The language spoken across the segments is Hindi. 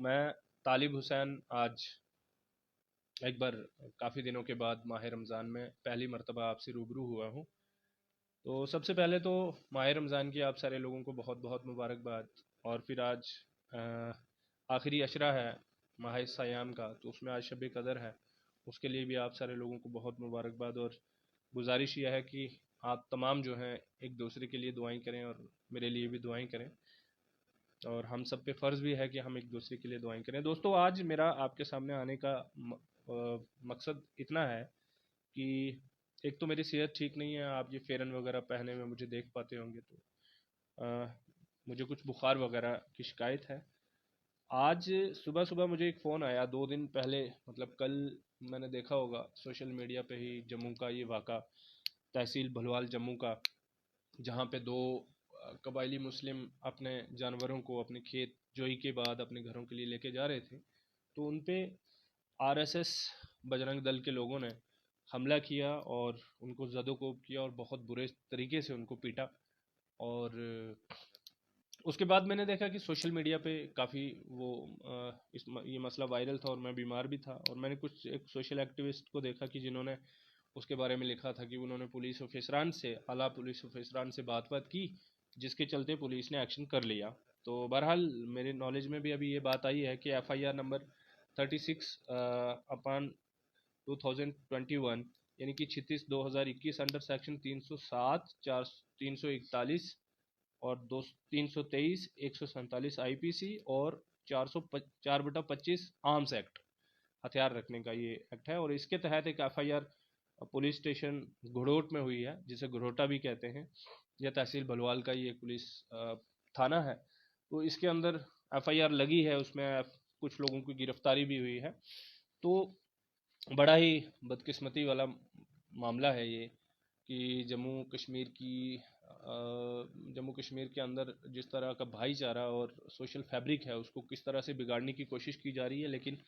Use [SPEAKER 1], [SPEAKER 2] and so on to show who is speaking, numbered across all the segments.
[SPEAKER 1] मैं तालिब हुसैन आज एक बार काफ़ी दिनों के बाद माह रमज़ान में पहली मर्तबा आपसे रूबरू हुआ हूँ। तो सबसे पहले तो माह रमज़ान की आप सारे लोगों को बहुत बहुत मुबारकबाद। और फिर आज अ, आखिरी अशरा है माह सयाम का, तो उसमें आज शब कदर है, उसके लिए भी आप सारे लोगों को बहुत मुबारकबाद। और गुजारिश यह है कि आप तमाम जो हैं एक दूसरे के लिए दुआएं करें और मेरे लिए भी दुआएं करें, और हम सब पे फ़र्ज़ भी है कि हम एक दूसरे के लिए दुआएं करें। दोस्तों, आज मेरा आपके सामने आने का मकसद इतना है कि एक तो मेरी सेहत ठीक नहीं है, आप ये फ़ेरन वगैरह पहने में मुझे देख पाते होंगे, तो अ, मुझे कुछ बुखार वगैरह की शिकायत है। आज सुबह सुबह मुझे एक फ़ोन आया 2 दिन पहले, मतलब कल, मैंने देखा होगा सोशल मीडिया पे ही जम्मू का ये वाक़ा, तहसील भलवाल जम्मू का, जहाँ पे दो कबायली मुस्लिम अपने जानवरों को अपने खेत जोई के बाद अपने घरों के लिए लेके जा रहे थे, तो उन पे आरएसएस बजरंग दल के लोगों ने हमला किया और उनको ज़दोकोब किया और बहुत बुरे तरीके से उनको पीटा। और उसके बाद मैंने देखा कि सोशल मीडिया पे काफ़ी वो ये मसला वायरल था और मैं बीमार भी था, और मैंने कुछ एक सोशल एक्टिविस्ट को देखा कि जिन्होंने उसके बारे में लिखा था कि उन्होंने पुलिस ऑफिसरान से, आला पुलिस ऑफिसरान से बात की, जिसके चलते पुलिस ने एक्शन कर लिया। तो बहरहाल मेरे नॉलेज में भी अभी ये बात आई है कि एफआईआर नंबर 36 अपान 2021, यानी कि 36/2021 अंडर सेक्शन 307, 341 और 323, 147 आईपीसी और 404/25 आर्म्स एक्ट, हथियार रखने का ये एक्ट है। और इसके तहत एक एफआईआर पुलिस स्टेशन घुड़ोट में हुई है, जिसे घुड़ोटा भी कहते हैं। यह तहसील भलवाल का ये पुलिस थाना है। तो इसके अंदर एफआईआर लगी है, उसमें कुछ लोगों की गिरफ्तारी भी हुई है। तो बड़ा ही बदकिस्मती वाला मामला है ये कि जम्मू कश्मीर के अंदर जिस तरह का भाईचारा और सोशल फैब्रिक है, उसको किस तरह से बिगाड़ने की कोशिश की जा रही है। लेकिन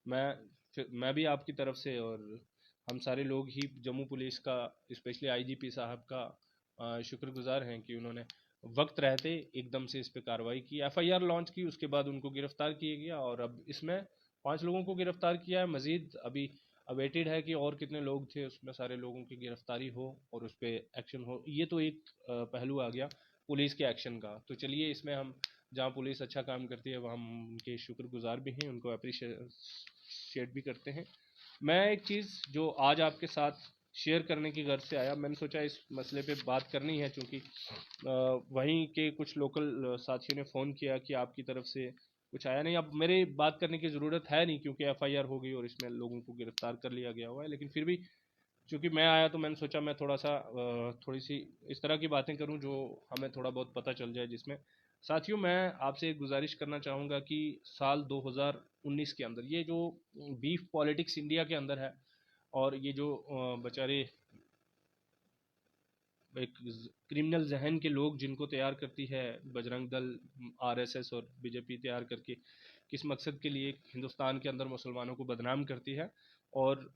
[SPEAKER 1] मैं भी आपकी तरफ से, और हम सारे लोग ही जम्मू पुलिस का, स्पेशली आईजीपी साहब का शुक्रगुजार हैं कि उन्होंने वक्त रहते एकदम से इस पे कार्रवाई की, एफआईआर लॉन्च की, उसके बाद उनको गिरफ्तार किया गया। और अब इसमें 5 लोगों को गिरफ्तार किया है। मजीद अभी अवेटेड है कि और कितने लोग थे उसमें, सारे लोगों की गिरफ्तारी हो और उस पर एक्शन हो। ये तो एक पहलू आ गया पुलिस के एक्शन का। तो चलिए, इसमें हम, जहाँ पुलिस अच्छा काम करती है वहाँ हम उनके शुक्रगुजार भी हैं, उनको अप्रिशिएट भी करते हैं। मैं एक चीज़ जो आज आपके साथ शेयर करने की गर्ज से आया, मैंने सोचा इस मसले पे बात करनी है, क्योंकि वहीं के कुछ लोकल साथियों ने फ़ोन किया कि आपकी तरफ से कुछ आया नहीं। अब मेरे बात करने की ज़रूरत है नहीं, क्योंकि एफआईआर हो गई और इसमें लोगों को गिरफ्तार कर लिया गया हुआ है। लेकिन फिर भी चूंकि मैं आया, तो मैंने सोचा मैं थोड़ी सी इस तरह की बातें करूं जो हमें थोड़ा बहुत पता चल जाए। जिसमें साथियों, मैं आपसे एक गुजारिश करना चाहूँगा कि साल 2019 के अंदर ये जो बीफ पॉलिटिक्स इंडिया के अंदर है, और ये जो बेचारे एक क्रिमिनल जहन के लोग जिनको तैयार करती है बजरंग दल, आरएसएस और बीजेपी, तैयार करके किस मकसद के लिए हिंदुस्तान के अंदर मुसलमानों को बदनाम करती है। और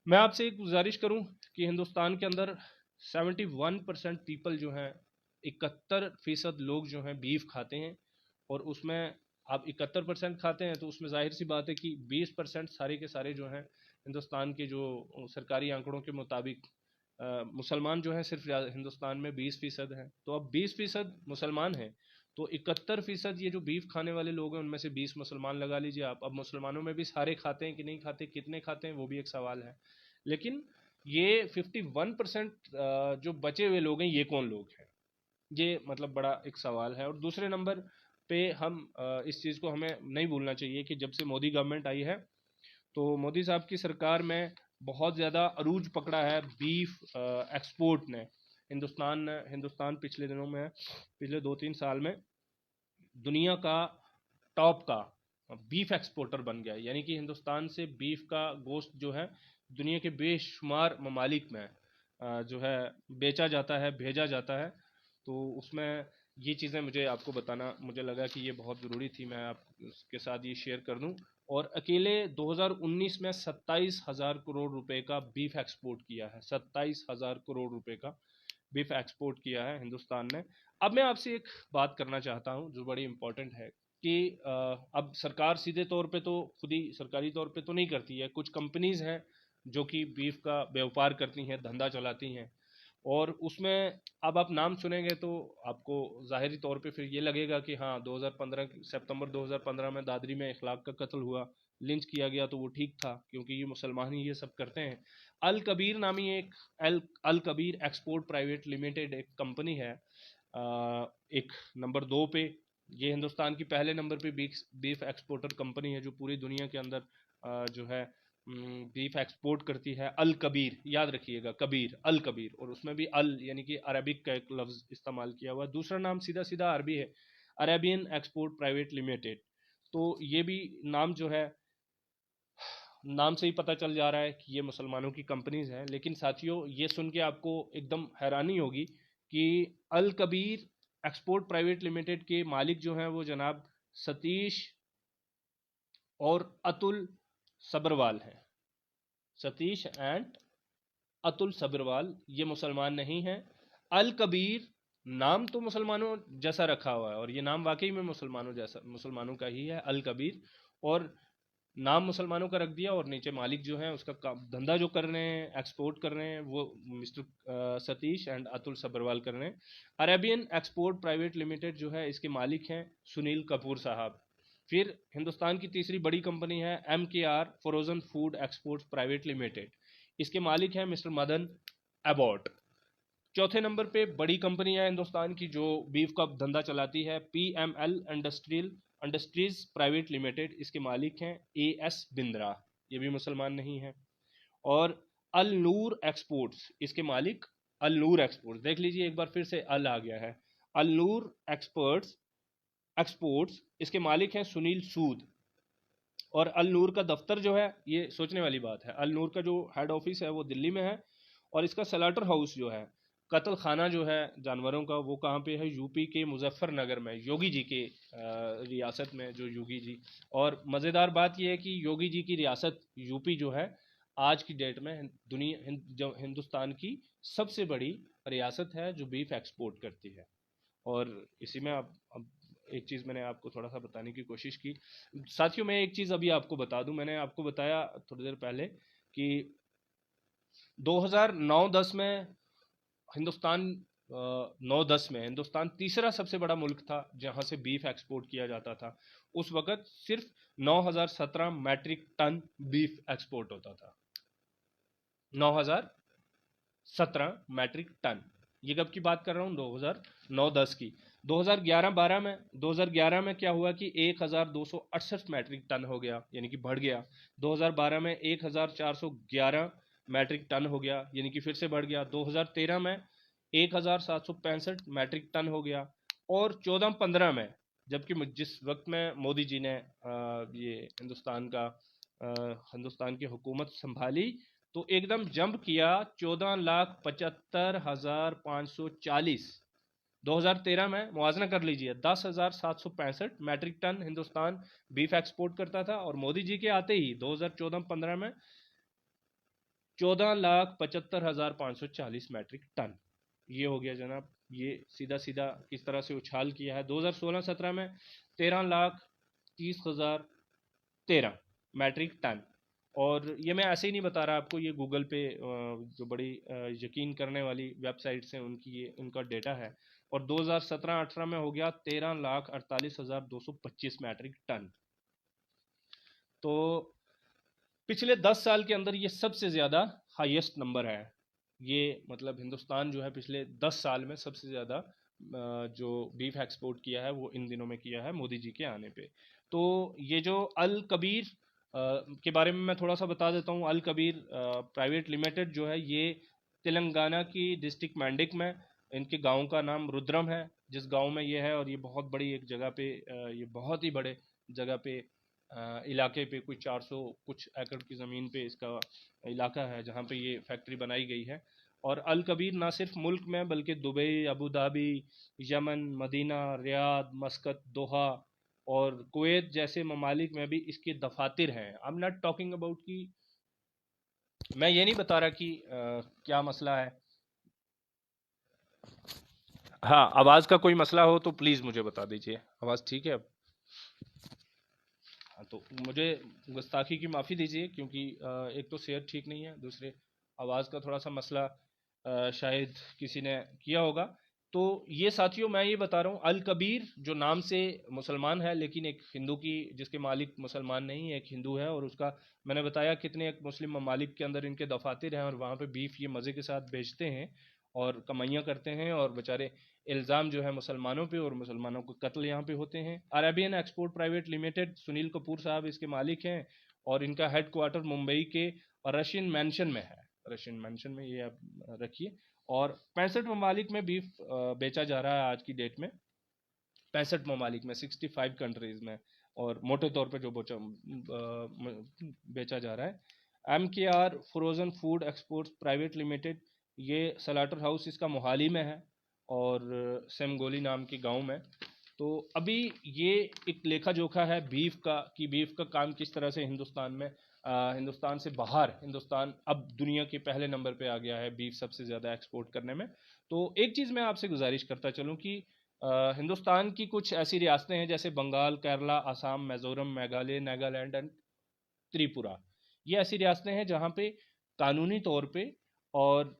[SPEAKER 1] मैं आपसे एक गुजारिश करूं कि हिंदुस्तान के अंदर 71% पीपल जो हैं, 71% लोग जो हैं बीफ खाते हैं। और उसमें आप 71% खाते हैं, तो उसमें जाहिर सी बात है कि 20% सारे के सारे जो हैं हिंदुस्तान के जो सरकारी आंकड़ों के मुताबिक मुसलमान जो हैं सिर्फ हिंदुस्तान में 20% हैं। तो अब 20% मुसलमान हैं, तो 71% ये जो बीफ खाने वाले लोग हैं उनमें से 20 मुसलमान लगा लीजिए आप। अब मुसलमानों में भी सारे खाते हैं कि नहीं खाते, कितने खाते हैं, वो भी एक सवाल है। लेकिन ये 51% जो बचे हुए लोग हैं, ये कौन लोग हैं, ये मतलब बड़ा एक सवाल है। और दूसरे नंबर पे हम इस चीज़ को हमें नहीं भूलना चाहिए कि जब से मोदी गवर्नमेंट आई है, तो मोदी साहब की सरकार में बहुत ज़्यादा अरूज पकड़ा है बीफ एक्सपोर्ट ने। हिंदुस्तान पिछले दिनों में, पिछले 2-3 साल में दुनिया का टॉप का बीफ एक्सपोर्टर बन गया है। यानी कि हिंदुस्तान से बीफ का गोश्त जो है दुनिया के बेशुमार ममालिक में जो है बेचा जाता है, भेजा जाता है। तो उसमें ये चीज़ें मुझे आपको बताना, मुझे लगा कि ये बहुत ज़रूरी थी, मैं आपके साथ ये शेयर कर दूं। और अकेले 2019 में 27,000 करोड़ रुपए का बीफ एक्सपोर्ट किया है, 27,000 करोड़ रुपए का बीफ एक्सपोर्ट किया है हिंदुस्तान ने। अब मैं आपसे एक बात करना चाहता हूं जो बड़ी इंपॉर्टेंट है कि अब सरकार सीधे तौर पे तो खुद ही सरकारी तौर पे तो नहीं करती है, कुछ कंपनीज हैं जो कि बीफ का व्यापार करती हैं, धंधा चलाती हैं, और उसमें अब आप नाम सुनेंगे तो आपको ज़ाहिरी तौर पे फिर ये लगेगा कि हाँ 2015 सितंबर 2015 में दादरी में इखलाक का कत्ल हुआ, लिंच किया गया, तो वो ठीक था क्योंकि ये मुसलमान ही ये सब करते हैं। अल कबीर नामी एक अल कबीर एक्सपोर्ट प्राइवेट लिमिटेड एक कंपनी है, एक नंबर 2 पे, ये हिंदुस्तान की पहले नंबर पे बीफ एक्सपोर्टर कंपनी है जो पूरी दुनिया के अंदर जो है बीफ एक्सपोर्ट करती है। अल कबीर, याद रखिएगा, कबीर, अल कबीर, और उसमें भी अल यानी कि अरबिक का एक लफ्ज इस्तेमाल किया हुआ है। दूसरा नाम सीधा सीधा अरबी है, अरेबियन एक्सपोर्ट प्राइवेट लिमिटेड। तो ये भी नाम जो है, नाम से ही पता चल जा रहा है कि ये मुसलमानों की कंपनीज हैं। लेकिन साथियों, ये सुन के आपको एकदम हैरानी होगी कि अल कबीर एक्सपोर्ट प्राइवेट लिमिटेड के मालिक जो हैं वो जनाब सतीश और अतुल सबरवाल हैं। सतीश एंड अतुल सबरवाल, ये मुसलमान नहीं हैं। अल कबीर नाम तो मुसलमानों जैसा रखा हुआ है, और ये नाम वाकई में मुसलमानों जैसा, मुसलमानों का ही है, अल कबीर, और नाम मुसलमानों का रख दिया, और नीचे मालिक जो है उसका धंधा जो कर रहे हैं, एक्सपोर्ट कर रहे हैं, वो मिस्टर सतीश एंड अतुल सबरवाल कर रहे हैं। अरेबियन एक्सपोर्ट प्राइवेट लिमिटेड जो है, इसके मालिक हैं सुनील कपूर साहब। फिर हिंदुस्तान की तीसरी बड़ी कंपनी है MKR frozen food exports private limited, इसके मालिक हैं मिस्टर मदन अबॉट। चौथे नंबर पे बड़ी कंपनी है हिंदुस्तान की जो बीफ का धंधा चलाती है, PML इंडस्ट्रीज प्राइवेट लिमिटेड, इसके मालिक हैं AS बिंद्रा, ये भी मुसलमान नहीं है। और अल नूर एक्सपोर्ट्स, इसके मालिक अल नूर एक्सपोर्ट्स, देख लीजिए एक बार फिर से अल आ गया है, अल नूर एक्सपोर्ट्स, इसके मालिक हैं सुनील सूद। और अल नूर का दफ्तर जो है, ये सोचने वाली बात है, अल नूर का जो हेड ऑफिस है वो दिल्ली में है, और इसका स्लॉटर हाउस जो है, कत्ल खाना जो है जानवरों का, वो कहाँ पे है, यूपी के मुजफ्फरनगर में, योगी जी के रियासत में, जो योगी जी। और मज़ेदार बात यह है कि योगी जी की रियासत यूपी जो है, आज की डेट में जो हिंदुस्तान की सबसे बड़ी रियासत है जो बीफ एक्सपोर्ट करती है। और इसी में अब एक चीज़ मैंने आपको थोड़ा सा बताने की कोशिश की। साथियों, मैं एक चीज़ अभी आपको बता दूं, मैंने आपको बताया थोड़ी देर पहले कि 2009-10 में हिंदुस्तान 9-10 में हिंदुस्तान तीसरा सबसे बड़ा मुल्क था जहां से बीफ एक्सपोर्ट किया जाता था। उस वक्त सिर्फ 9017 मैट्रिक टन बीफ एक्सपोर्ट होता था, 9017 मैट्रिक टन। ये कब की बात कर रहा हूँ, 2009-10 की। 2011 में क्या हुआ कि 1268 मैट्रिक टन हो गया, यानी कि बढ़ गया। 2012 में 1411 मैट्रिक टन हो गया, यानी कि फिर से बढ़ गया। 2013 में 1765 मैट्रिक टन हो गया। और 14-15 में, जबकि जिस वक्त में मोदी जी ने ये हिंदुस्तान की हुकूमत संभाली, तो एकदम जंप किया, 14,75,540। 2013 में मुआवजा कर लीजिए, 10,765 metric ton Hindustan beef export करता था, और मोदी जी के आते ही 2014-15 में 14,75,540 मैट्रिक टन। ये हो गया जनाब, ये सीधा सीधा किस तरह से उछाल किया है। 2016-17 में 13,30,013 मैट्रिक टन। और ये मैं ऐसे ही नहीं बता रहा आपको, ये गूगल पे जो बड़ी यकीन करने वाली वेबसाइट्स हैं उनका डेटा है। और 2017-18 में हो गया 13,48,225 मैट्रिक टन। तो पिछले 10 साल के अंदर ये सबसे ज़्यादा हाईएस्ट नंबर है। ये मतलब हिंदुस्तान जो है पिछले 10 साल में सबसे ज़्यादा जो बीफ एक्सपोर्ट किया है वो इन दिनों में किया है मोदी जी के आने पे। तो ये जो अल कबीर के बारे में मैं थोड़ा सा बता देता हूँ। अल कबीर प्राइवेट लिमिटेड जो है, ये तेलंगाना की डिस्ट्रिक्ट मैंडिक में, इनके गांव का नाम रुद्रम है, जिस गांव में ये है। और ये बहुत बड़ी एक जगह पे, ये बहुत ही बड़े जगह पे, इलाके पे, कुछ 400 कुछ एकड़ की ज़मीन पे इसका इलाका है जहाँ पे ये फैक्ट्री बनाई गई है। और अल कबीर ना सिर्फ मुल्क में बल्कि Dubai, Abu Dhabi, Yemen, Medina, Riyadh, Muscat, Doha और कुवैत जैसे ममालिक में भी इसके दफातर हैं। I am not talking about कि, मैं ये नहीं बता रहा कि क्या मसला है। हाँ, आवाज़ का कोई मसला हो तो प्लीज़ मुझे बता दीजिए। आवाज़ ठीक है अब? तो मुझे गुस्ताखी की माफ़ी दीजिए, क्योंकि एक तो सेहत ठीक नहीं है, दूसरे आवाज़ का थोड़ा सा मसला शायद किसी ने किया होगा। तो ये साथियों, मैं ये बता रहा हूँ, अल कबीर जो नाम से मुसलमान है, लेकिन एक हिंदू की, जिसके मालिक मुसलमान नहीं है, एक हिंदू है, और उसका मैंने बताया कितने एक मुस्लिम ममालिक के अंदर इनके दफातर हैं, और वहाँ पे बीफ ये मज़े के साथ बेचते हैं और कमाइयाँ करते हैं, और बेचारे इल्ज़ाम जो है मुसलमानों पे, और मुसलमानों को कत्ल यहाँ पे होते हैं। Arabian export private limited, Sunil Kapoor साहब इसके मालिक हैं, और इनका हेड क्वार्टर मुंबई के रशियन मैंशन में है। रशियन मैंशन में ये आप रखिए। और 65 ममालिक में बीफ बेचा जा रहा है आज की डेट में, 65 ममालिक में, 65 कंट्रीज में, और मोटे तौर पे जो बेचा जा रहा है। MKR frozen food exports private limited, ये सलाटर हाउस इसका मोहाली में है, और सेमगोली नाम के गांव में। तो अभी ये एक लेखा जोखा है बीफ का, कि बीफ का काम किस तरह से हिंदुस्तान में, हिंदुस्तान से बाहर, हिंदुस्तान अब दुनिया के पहले नंबर पे आ गया है बीफ सबसे ज़्यादा एक्सपोर्ट करने में। तो एक चीज़ मैं आपसे गुजारिश करता चलूँ कि हिंदुस्तान की कुछ ऐसी रियासतें हैं जैसे बंगाल, केरला, असम, मिजोरम, मेघालय, नागालैंड एंड त्रिपुरा। ये ऐसी रियासतें हैं जहाँ पे कानूनी तौर पे और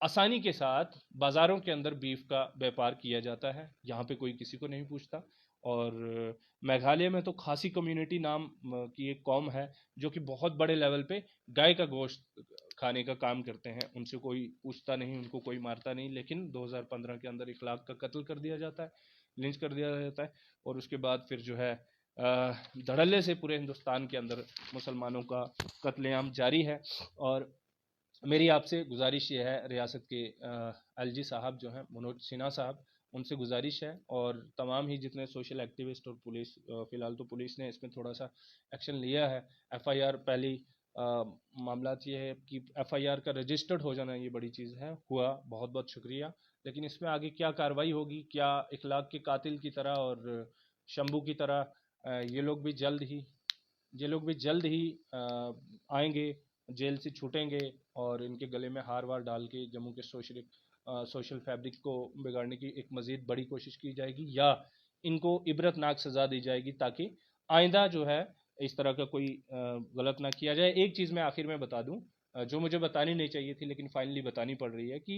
[SPEAKER 1] आसानी के साथ बाज़ारों के अंदर बीफ का व्यापार किया जाता है, यहाँ पे कोई किसी को नहीं पूछता। और मेघालय में तो खासी कम्युनिटी नाम की एक कौम है, जो कि बहुत बड़े लेवल पे गाय का गोश्त खाने का काम करते हैं। उनसे कोई पूछता नहीं, उनको कोई मारता नहीं, लेकिन 2015 के अंदर 1 लाख का कत्ल कर दिया जाता है, लिंच कर दिया जाता है। और उसके बाद फिर जो है धड़ल्ले से पूरे हिंदुस्तान के अंदर मुसलमानों का कत्लेआम जारी है। और मेरी आपसे गुजारिश ये है, रियासत के LG साहब जो हैं, मनोज सिन्हा साहब, उनसे गुजारिश है, और तमाम ही जितने सोशल एक्टिविस्ट और पुलिस, फ़िलहाल तो पुलिस ने इसमें थोड़ा सा एक्शन लिया है। FIR पहली मामला ये है कि FIR का रजिस्टर्ड हो जाना ये बड़ी चीज़ है, हुआ, बहुत बहुत शुक्रिया। लेकिन इसमें आगे क्या कार्रवाई होगी, क्या इखलाक के कातिल की तरह और शंभू की तरह ये लोग भी जल्द ही आएंगे, जेल से छूटेंगे, और इनके गले में हार वार डाल के जम्मू के सोशल फैब्रिक को बिगाड़ने की एक मज़ीद बड़ी कोशिश की जाएगी, या इनको इबरतनाक सज़ा दी जाएगी, ताकि आइंदा जो है इस तरह का कोई गलत ना किया जाए। एक चीज़ मैं आखिर में बता दूं, जो मुझे बतानी नहीं चाहिए थी लेकिन फाइनली बतानी पड़ रही है, कि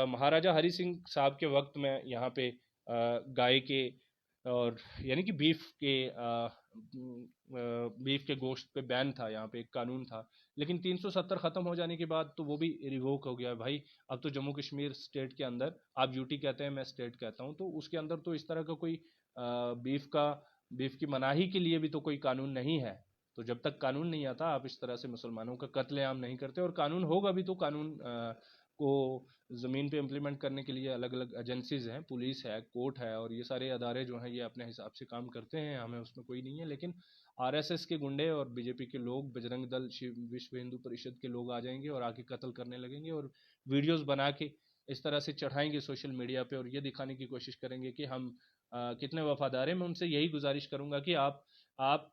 [SPEAKER 1] महाराजा हरि सिंह साहब के वक्त में यहाँ पे गाय के, और यानी कि बीफ के गोश्त पे बैन था, यहाँ पे एक कानून था। लेकिन 370 ख़त्म हो जाने के बाद तो वो भी रिवोक हो गया भाई। अब तो जम्मू कश्मीर स्टेट के अंदर, आप यूटी कहते हैं, मैं स्टेट कहता हूँ, तो उसके अंदर तो इस तरह का कोई बीफ की मनाही के लिए भी तो कोई कानून नहीं है। तो जब तक कानून नहीं आता, आप इस तरह से मुसलमानों का कत्लेआम नहीं करते। और कानून होगा भी तो कानून को ज़मीन पे इम्प्लीमेंट करने के लिए अलग अलग एजेंसीज हैं, पुलिस है, कोर्ट है, और ये सारे अदारे जो हैं ये अपने हिसाब से काम करते हैं, हमें उसमें कोई नहीं है। लेकिन RSS के गुंडे और बीजेपी के लोग, बजरंग दल, विश्व हिंदू परिषद के लोग आ जाएंगे और आके कत्ल करने लगेंगे, और वीडियोस बना के इस तरह से चढ़ाएंगे सोशल मीडिया पे, और ये दिखाने की कोशिश करेंगे कि हम कितने वफादार हैं। मैं उनसे यही गुजारिश करूंगा कि आप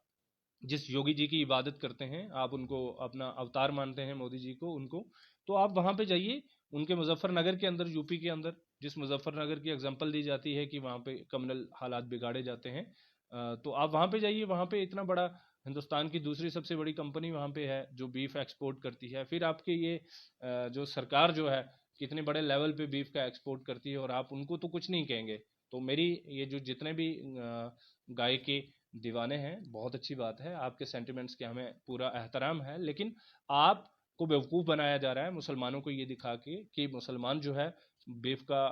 [SPEAKER 1] जिस योगी जी की इबादत करते हैं, आप उनको अपना अवतार मानते हैं, मोदी जी को, उनको, तो आप वहाँ पे जाइए, उनके मुजफ्फरनगर के अंदर, यूपी के अंदर, जिस मुजफ्फरनगर की एग्जांपल दी जाती है कि वहाँ पे कम्युनल हालात बिगाड़े जाते हैं, तो आप वहाँ पे जाइए। वहाँ पे इतना बड़ा, हिंदुस्तान की दूसरी सबसे बड़ी कंपनी वहाँ पे है जो बीफ एक्सपोर्ट करती है। फिर आपके ये जो सरकार जो है, कितने बड़े लेवल पे बीफ का एक्सपोर्ट करती है, और आप उनको तो कुछ नहीं कहेंगे। तो मेरी ये जो जितने भी गाय के दीवाने हैं, बहुत अच्छी बात है, आपके सेंटिमेंट्स के हमें पूरा एहतराम है, लेकिन आपको बेवकूफ़ बनाया जा रहा है मुसलमानों को ये दिखा के कि मुसलमान जो है बीफ का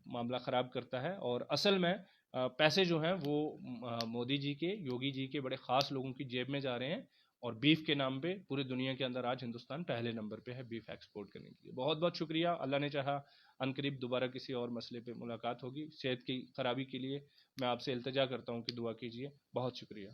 [SPEAKER 1] मामला ख़राब करता है, और असल में पैसे जो हैं वो मोदी जी के, योगी जी के बड़े ख़ास लोगों की जेब में जा रहे हैं। और बीफ के नाम पे पूरी दुनिया के अंदर आज हिंदुस्तान पहले नंबर पे है बीफ एक्सपोर्ट करने के लिए। बहुत बहुत शुक्रिया। अल्लाह ने चाहा अनकरीब दोबारा किसी और मसले पे मुलाकात होगी। सेहत की खराबी के लिए मैं आपसे इल्तिजा करता हूँ कि दुआ कीजिए। बहुत शुक्रिया।